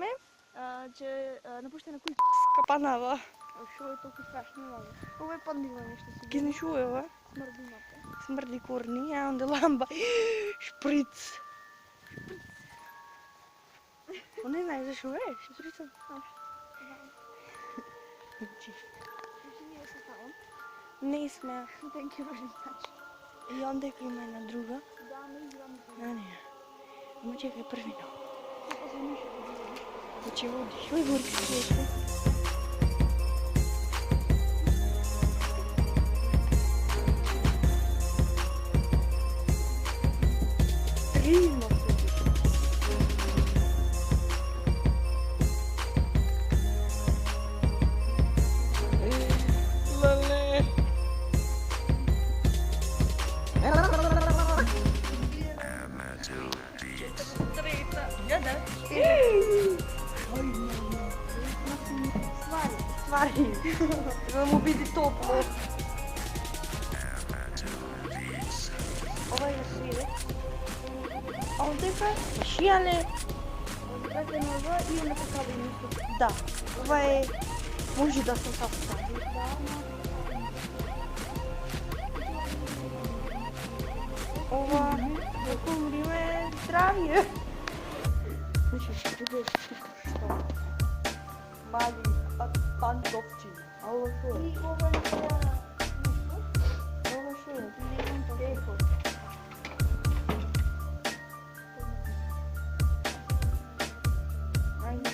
гледаме, че напуштена куќа. скапанава. Шо е толку страшно много. Ова е поднивно нешто си. Ги знешува, ова? Смрди мапе. Смрди корни, а онде ламба. Шприц. Не знаеш зашо е? Шприцот. Значи ние се ставам. Не сме. Thank you very much. И ондека има една друга. Да, не знам. Не. Ама чекај првино. После нише да видим. Значи водиш. Ој горки свече. Трима се. Леле. Свари. Да му биде топло. Ова е свире. А ondека шијале. Ондека на ова и на такава нешто. Да. Ова е може да се састави. Ова како време здравје. Значи што тука што? Мали пантовчи. А ова што е? И ова е нешто. Ова што е? Не знам тоа. Ајде.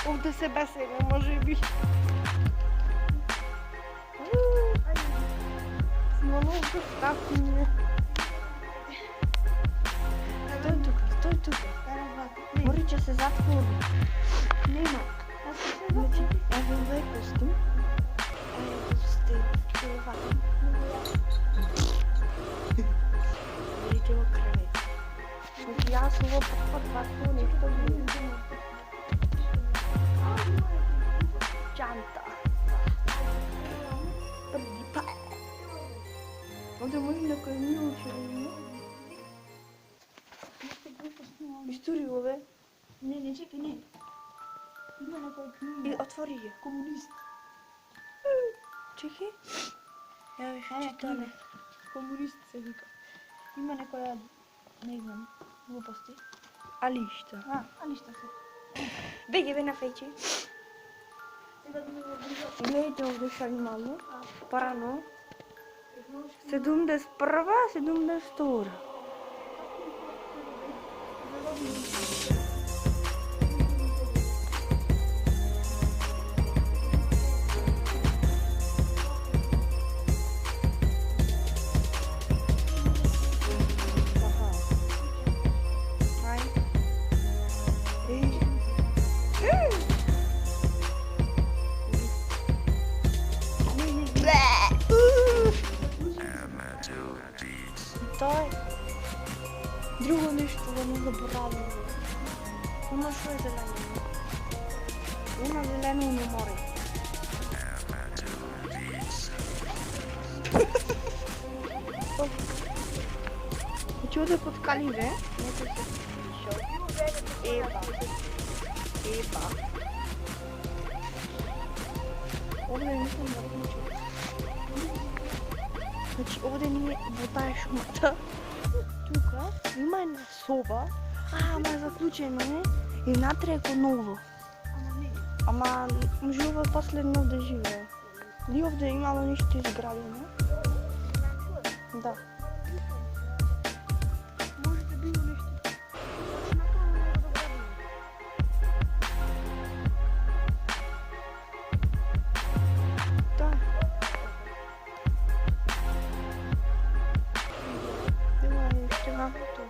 Овде се бесеме, може би. Много страшно. Стој тука. Мори че се затвори. Нема. Значи, еве овој костим. Видите во кревет. Значи, јас ово пат вако нешто видим. Чанта. Овде може некој милче да има. Истори ове. Не, чекай, не. Има некој И отвори ја. комунист. Чекај. Ја виж читале. Комунист се вика. Има некоја, не знам, глупости. Али што? Али што се? Беги на фејче. Сега да ме близо. Гледайте овде што имаме. Парано. 71, 72. Тоа е друго нешто да не забораваме. Има што е зелено? Има зелено на море. Значи оде под Каливе, некој се пишал. Еба. Овде мислам да пичам. Значи овде ние во таа шумата. Тука има една соба. Ама е заклучено, не? И внатре е ко ново. Ама може ова последно да живее. Ли овде имало нешто изградено? Да. Може да било нешто. Да. Дела е ще навото.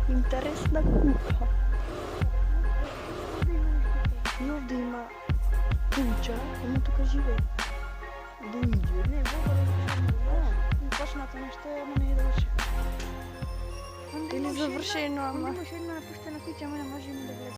Интересна куха. И овде има куча, ама тука живее. Доиѓе. Не, во почната нешто, ама не е довршено. Или завршено, ама... Имаш една напуштена куќа, ама не можеме да влеземе.